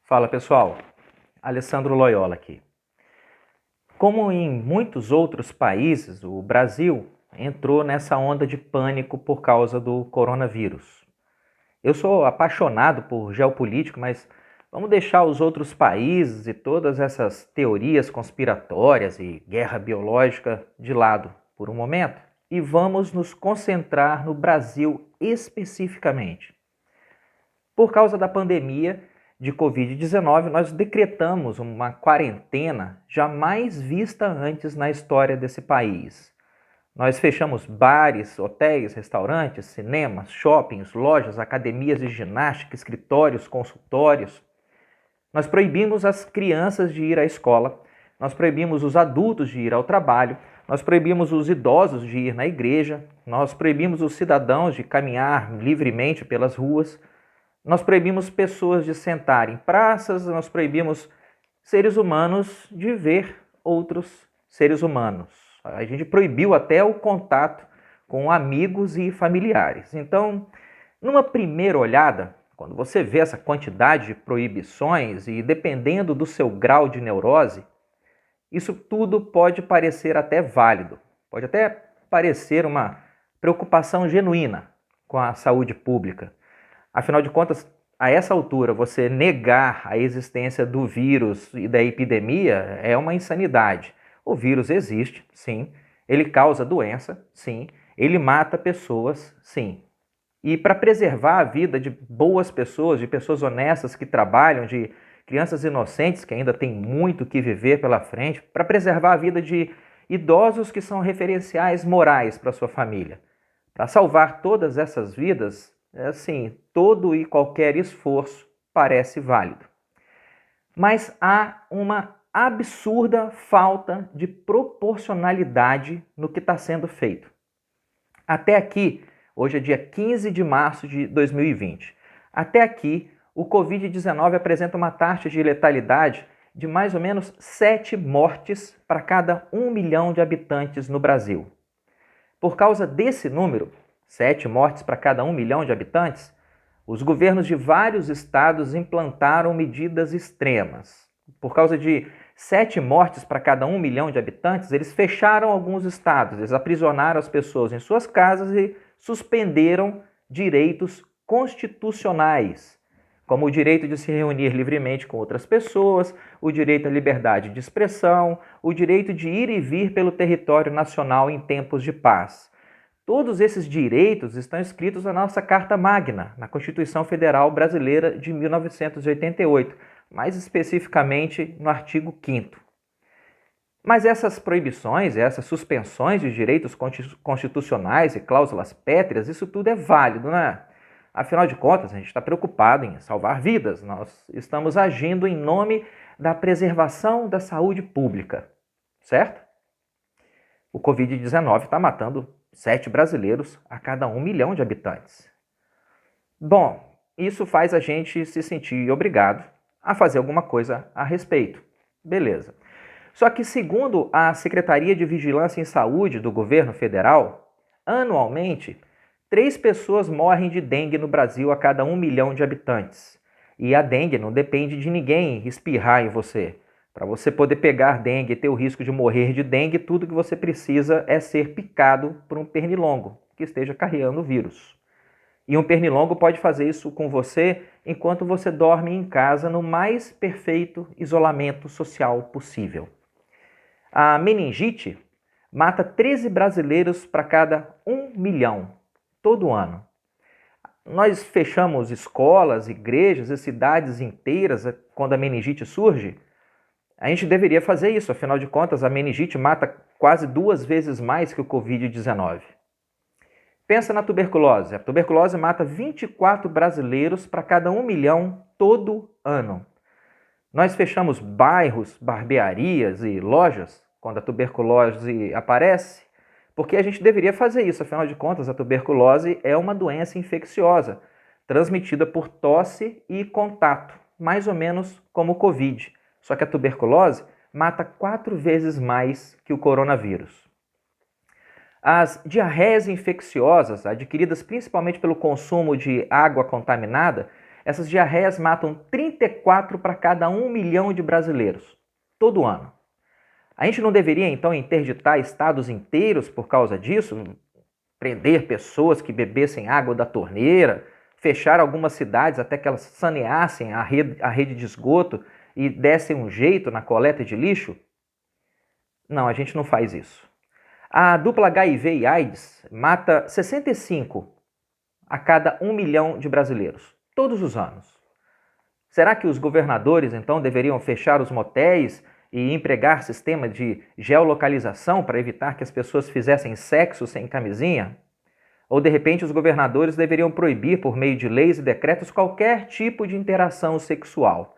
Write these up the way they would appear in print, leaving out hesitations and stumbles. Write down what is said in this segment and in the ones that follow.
Fala pessoal, Alessandro Loyola aqui. Como em muitos outros países, o Brasil entrou nessa onda de pânico por causa do coronavírus. Eu sou apaixonado por geopolítica, mas vamos deixar os outros países e todas essas teorias conspiratórias e guerra biológica de lado por um momento e vamos nos concentrar no Brasil especificamente. Por causa da pandemia de Covid-19, nós decretamos uma quarentena jamais vista antes na história desse país. Nós fechamos bares, hotéis, restaurantes, cinemas, shoppings, lojas, academias de ginástica, escritórios, consultórios. Nós proibimos as crianças de ir à escola, nós proibimos os adultos de ir ao trabalho, nós proibimos os idosos de ir na igreja, nós proibimos os cidadãos de caminhar livremente pelas ruas. Nós proibimos pessoas de sentar em praças, nós proibimos seres humanos de ver outros seres humanos. A gente proibiu até o contato com amigos e familiares. Então, numa primeira olhada, quando você vê essa quantidade de proibições e dependendo do seu grau de neurose, isso tudo pode parecer até válido, pode até parecer uma preocupação genuína com a saúde pública. Afinal de contas, a essa altura, você negar a existência do vírus e da epidemia é uma insanidade. O vírus existe, sim. Ele causa doença, sim. Ele mata pessoas, sim. E para preservar a vida de boas pessoas, de pessoas honestas que trabalham, de crianças inocentes que ainda têm muito que viver pela frente, para preservar a vida de idosos que são referenciais morais para sua família, para salvar todas essas vidas, assim, todo e qualquer esforço parece válido. Mas há uma absurda falta de proporcionalidade no que está sendo feito. Até aqui, hoje é dia 15 de março de 2020, até aqui o Covid-19 apresenta uma taxa de letalidade de mais ou menos 7 mortes para cada 1 milhão de habitantes no Brasil. Por causa desse número, 7 mortes para cada 1 milhão de habitantes, os governos de vários estados implantaram medidas extremas. Por causa de 7 mortes para cada 1 milhão de habitantes, eles fecharam alguns estados, eles aprisionaram as pessoas em suas casas e suspenderam direitos constitucionais, como o direito de se reunir livremente com outras pessoas, o direito à liberdade de expressão, o direito de ir e vir pelo território nacional em tempos de paz. Todos esses direitos estão escritos na nossa Carta Magna, na Constituição Federal Brasileira de 1988, mais especificamente no artigo 5º. Mas essas proibições, essas suspensões de direitos constitucionais e cláusulas pétreas, isso tudo é válido, né? Afinal de contas, a gente está preocupado em salvar vidas, nós estamos agindo em nome da preservação da saúde pública, certo? O Covid-19 está matando 7 brasileiros a cada 1 milhão de habitantes. Bom, isso faz a gente se sentir obrigado a fazer alguma coisa a respeito. Beleza. Só que, segundo a Secretaria de Vigilância em Saúde do governo federal, anualmente, 3 pessoas morrem de dengue no Brasil a cada 1 milhão de habitantes. E a dengue não depende de ninguém espirrar em você. Para você poder pegar dengue e ter o risco de morrer de dengue, tudo que você precisa é ser picado por um pernilongo que esteja carregando o vírus. E um pernilongo pode fazer isso com você enquanto você dorme em casa no mais perfeito isolamento social possível. A meningite mata 13 brasileiros para cada 1 milhão, todo ano. Nós fechamos escolas, igrejas e cidades inteiras quando a meningite surge. A gente deveria fazer isso, afinal de contas, a meningite mata quase 2 vezes mais que o Covid-19. Pensa na tuberculose. A tuberculose mata 24 brasileiros para cada 1 milhão todo ano. Nós fechamos bairros, barbearias e lojas quando a tuberculose aparece, porque a gente deveria fazer isso, afinal de contas, a tuberculose é uma doença infecciosa, transmitida por tosse e contato, mais ou menos como o Covid. Só que a tuberculose mata 4 vezes mais que o coronavírus. As diarreias infecciosas, adquiridas principalmente pelo consumo de água contaminada, Essas diarreias matam 34 para cada 1 milhão de brasileiros, todo ano. A gente não deveria, então, interditar estados inteiros por causa disso? Prender pessoas que bebessem água da torneira, fechar algumas cidades até que elas saneassem a rede de esgoto e dessem um jeito na coleta de lixo? Não, a gente não faz isso. A dupla HIV e AIDS mata 65 a cada 1 milhão de brasileiros, todos os anos. Será que os governadores, então, deveriam fechar os motéis e empregar sistema de geolocalização para evitar que as pessoas fizessem sexo sem camisinha? Ou, de repente, os governadores deveriam proibir, por meio de leis e decretos, qualquer tipo de interação sexual?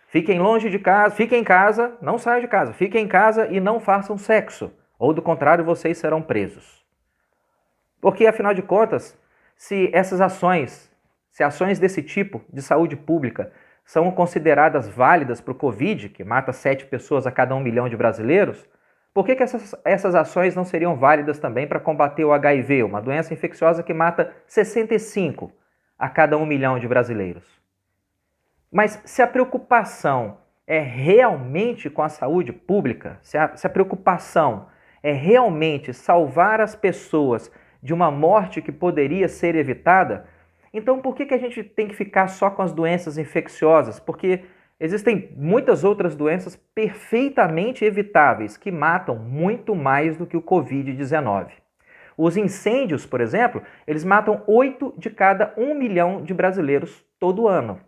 Fiquem longe de casa, fiquem em casa, não saiam de casa, fiquem em casa e não façam sexo, ou do contrário, vocês serão presos. Porque, afinal de contas, se ações desse tipo de saúde pública são consideradas válidas para o Covid, que mata 7 pessoas a cada 1 milhão de brasileiros, por que essas ações não seriam válidas também para combater o HIV, uma doença infecciosa que mata 65 a cada 1 milhão de brasileiros? Mas se a preocupação é realmente com a saúde pública, se a preocupação é realmente salvar as pessoas de uma morte que poderia ser evitada, então por que a gente tem que ficar só com as doenças infecciosas? Porque existem muitas outras doenças perfeitamente evitáveis que matam muito mais do que o Covid-19. Os incêndios, por exemplo, eles matam 8 de cada 1 milhão de brasileiros todo ano.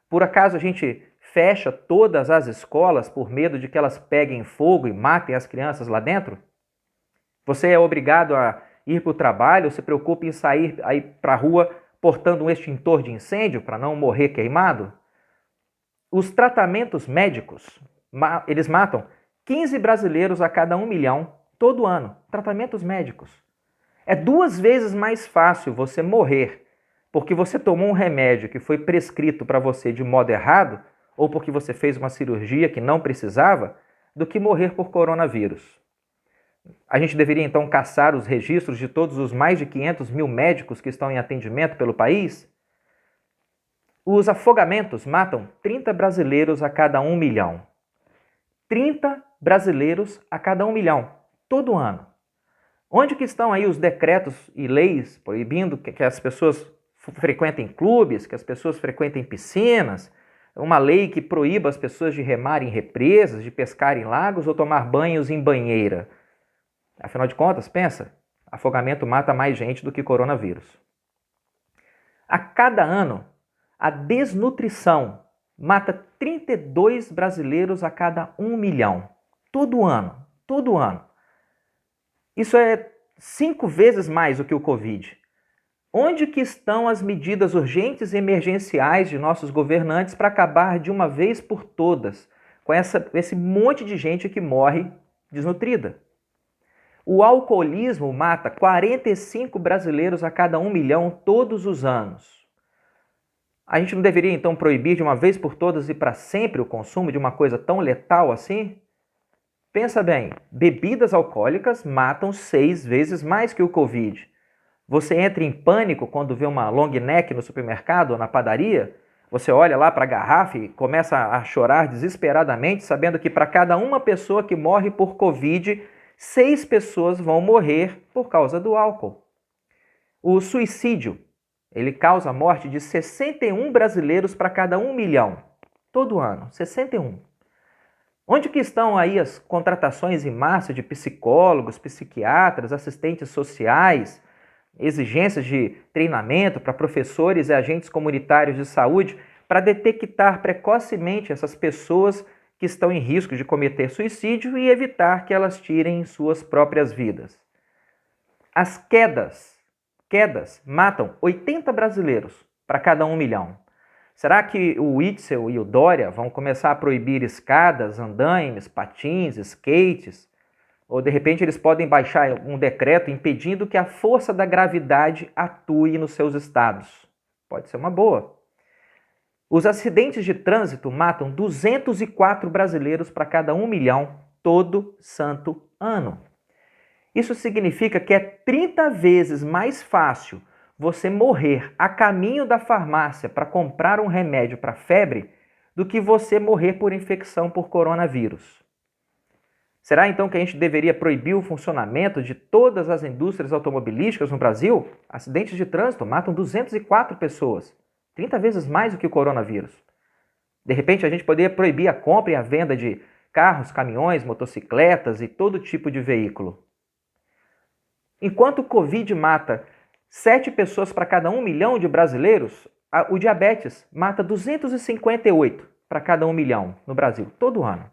Por acaso a gente fecha todas as escolas por medo de que elas peguem fogo e matem as crianças lá dentro? Você é obrigado a ir para o trabalho, se preocupa em sair para a rua portando um extintor de incêndio para não morrer queimado? Os tratamentos médicos, eles matam 15 brasileiros a cada 1 milhão todo ano. Tratamentos médicos. É 2 vezes mais fácil você morrer porque você tomou um remédio que foi prescrito para você de modo errado ou porque você fez uma cirurgia que não precisava, do que morrer por coronavírus. A gente deveria então caçar os registros de todos os mais de 500 mil médicos que estão em atendimento pelo país? Os afogamentos matam 30 brasileiros a cada 1 milhão. 30 brasileiros a cada 1 milhão, todo ano. Onde que estão aí os decretos e leis proibindo que as pessoas frequentem clubes, que as pessoas frequentem piscinas? Uma lei que proíba as pessoas de remar em represas, de pescar em lagos ou tomar banhos em banheira? Afinal de contas, pensa, afogamento mata mais gente do que coronavírus. A cada ano, a desnutrição mata 32 brasileiros a cada 1 milhão. Todo ano, todo ano. Isso é 5 vezes mais do que o Covid. Onde que estão as medidas urgentes e emergenciais de nossos governantes para acabar de uma vez por todas com esse monte de gente que morre desnutrida? O alcoolismo mata 45 brasileiros a cada 1 milhão todos os anos. A gente não deveria então proibir de uma vez por todas e para sempre o consumo de uma coisa tão letal assim? Pensa bem, bebidas alcoólicas matam 6 vezes mais que o Covid. Você entra em pânico quando vê uma long neck no supermercado ou na padaria? Você olha lá para a garrafa e começa a chorar desesperadamente, sabendo que para cada uma pessoa que morre por Covid, 6 pessoas vão morrer por causa do álcool. O suicídio, ele causa a morte de 61 brasileiros para cada 1 milhão, todo ano, 61. Onde que estão aí as contratações em massa de psicólogos, psiquiatras, assistentes sociais, exigências de treinamento para professores e agentes comunitários de saúde para detectar precocemente essas pessoas que estão em risco de cometer suicídio e evitar que elas tirem suas próprias vidas? As quedas matam 80 brasileiros para cada 1 milhão. Será que o Witzel e o Dória vão começar a proibir escadas, andaimes, patins, skates? Ou de repente eles podem baixar um decreto impedindo que a força da gravidade atue nos seus estados? Pode ser uma boa. Os acidentes de trânsito matam 204 brasileiros para cada 1 milhão todo santo ano. Isso significa que é 30 vezes mais fácil você morrer a caminho da farmácia para comprar um remédio para febre do que você morrer por infecção por coronavírus. Será então que a gente deveria proibir o funcionamento de todas as indústrias automobilísticas no Brasil? Acidentes de trânsito matam 204 pessoas, 30 vezes mais do que o coronavírus. De repente, a gente poderia proibir a compra e a venda de carros, caminhões, motocicletas e todo tipo de veículo. Enquanto o Covid mata 7 pessoas para cada 1 milhão de brasileiros, o diabetes mata 258 para cada 1 milhão no Brasil, todo ano.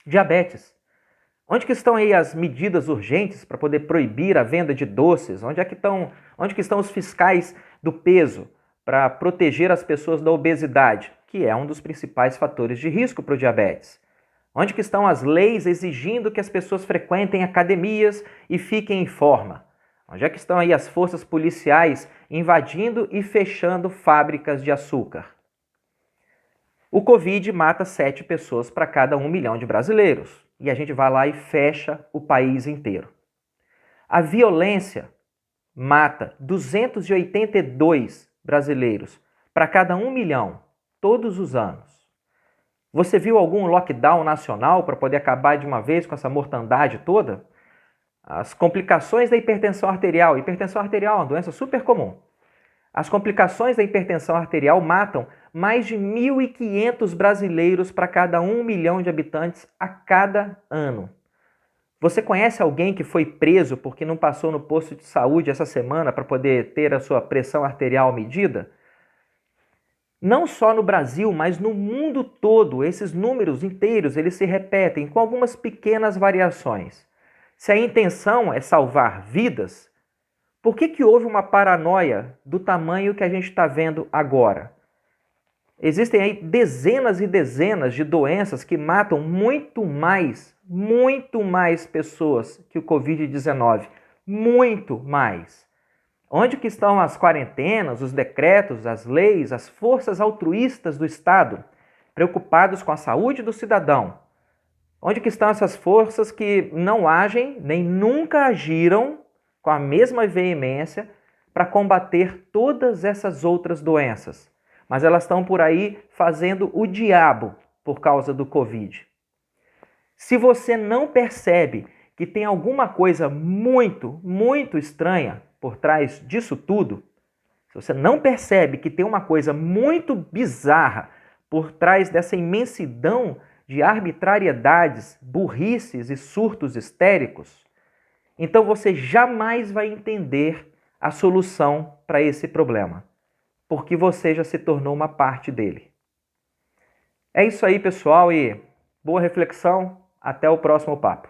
Diabetes. Onde que estão aí as medidas urgentes para poder proibir a venda de doces? Onde que estão os fiscais do peso para proteger as pessoas da obesidade, que é um dos principais fatores de risco para o diabetes? Onde que estão as leis exigindo que as pessoas frequentem academias e fiquem em forma? Onde é que estão aí as forças policiais invadindo e fechando fábricas de açúcar? O Covid mata 7 pessoas para cada 1 milhão de brasileiros. E a gente vai lá e fecha o país inteiro. A violência mata 282 brasileiros para cada 1 milhão, todos os anos. Você viu algum lockdown nacional para poder acabar de uma vez com essa mortandade toda? As complicações da hipertensão arterial. Hipertensão arterial é uma doença super comum. As complicações da hipertensão arterial matam mais de 1.500 brasileiros para cada 1 milhão de habitantes a cada ano. Você conhece alguém que foi preso porque não passou no posto de saúde essa semana para poder ter a sua pressão arterial medida? Não só no Brasil, mas no mundo todo, esses números inteiros eles se repetem com algumas pequenas variações. Se a intenção é salvar vidas, por que houve uma paranoia do tamanho que a gente está vendo agora? Existem aí dezenas e dezenas de doenças que matam muito mais pessoas que o Covid-19. Muito mais. Onde que estão as quarentenas, os decretos, as leis, as forças altruístas do Estado, preocupados com a saúde do cidadão? Onde que estão essas forças que não agem, nem nunca agiram com a mesma veemência para combater todas essas outras doenças? Mas elas estão por aí fazendo o diabo por causa do Covid. Se você não percebe que tem alguma coisa muito, muito estranha por trás disso tudo, se você não percebe que tem uma coisa muito bizarra por trás dessa imensidão de arbitrariedades, burrices e surtos histéricos, então você jamais vai entender a solução para esse problema, porque você já se tornou uma parte dele. É isso aí, pessoal, e boa reflexão. Até o próximo papo.